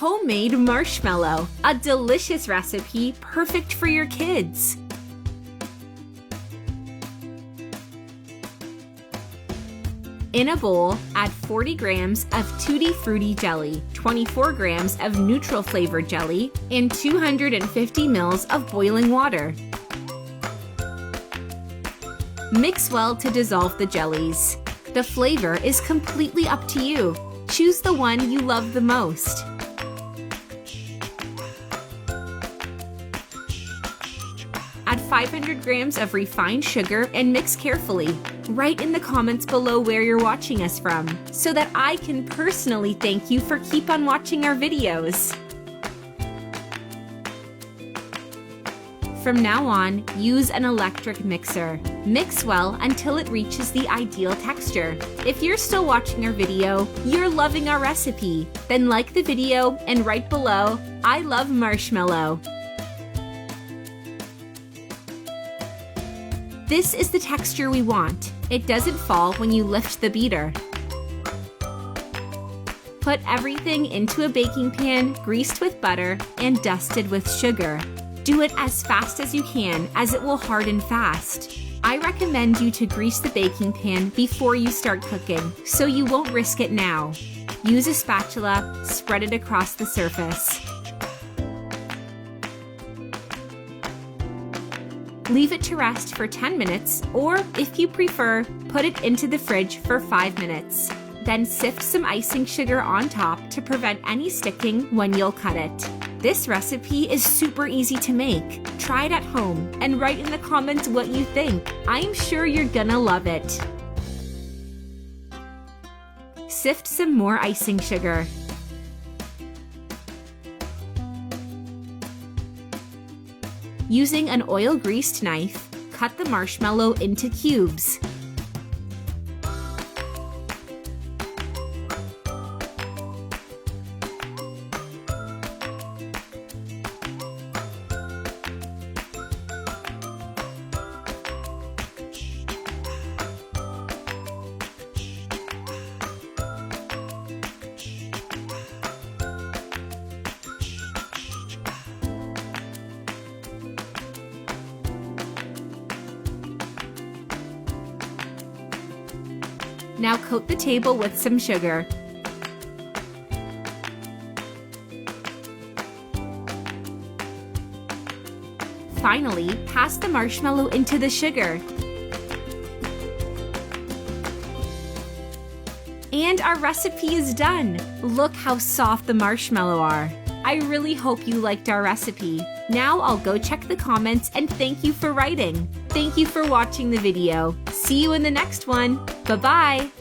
Homemade marshmallow, a delicious recipe perfect for your kids. In a bowl, add 40 grams of Tutti Frutti jelly, 24 grams of neutral flavored jelly, and 250 ml of boiling water. Mix well to dissolve the jellies. The flavor is completely up to you. Choose the one you love the most. Add 500 grams of refined sugar and mix carefully. Write in the comments below where you're watching us from, so that I can personally thank you for keep on watching our videos. From now on, use an electric mixer. Mix well until it reaches the ideal texture. If you're still watching our video, you're loving our recipe. Then like the video and write below, "I love marshmallow." This is the texture we want. It doesn't fall when you lift the beater. Put everything into a baking pan greased with butter and dusted with sugar. Do it as fast as you can, as it will harden fast. I recommend you to grease the baking pan before you start cooking, so you won't risk it now. Use a spatula, spread it across the surface. Leave it to rest for 10 minutes, or if you prefer, put it into the fridge for 5 minutes. Then sift some icing sugar on top to prevent any sticking when you'll cut it. This recipe is super easy to make. Try it at home and write in the comments what you think. I'm sure you're gonna love it. Sift some more icing sugar. Using an oil-greased knife, cut the marshmallow into cubes. Now coat the table with some sugar. Finally, pass the marshmallow into the sugar. And our recipe is done! Look how soft the marshmallow are. I really hope you liked our recipe. Now I'll go check the comments and thank you for writing. Thank you for watching the video. See you in the next one. Bye-bye!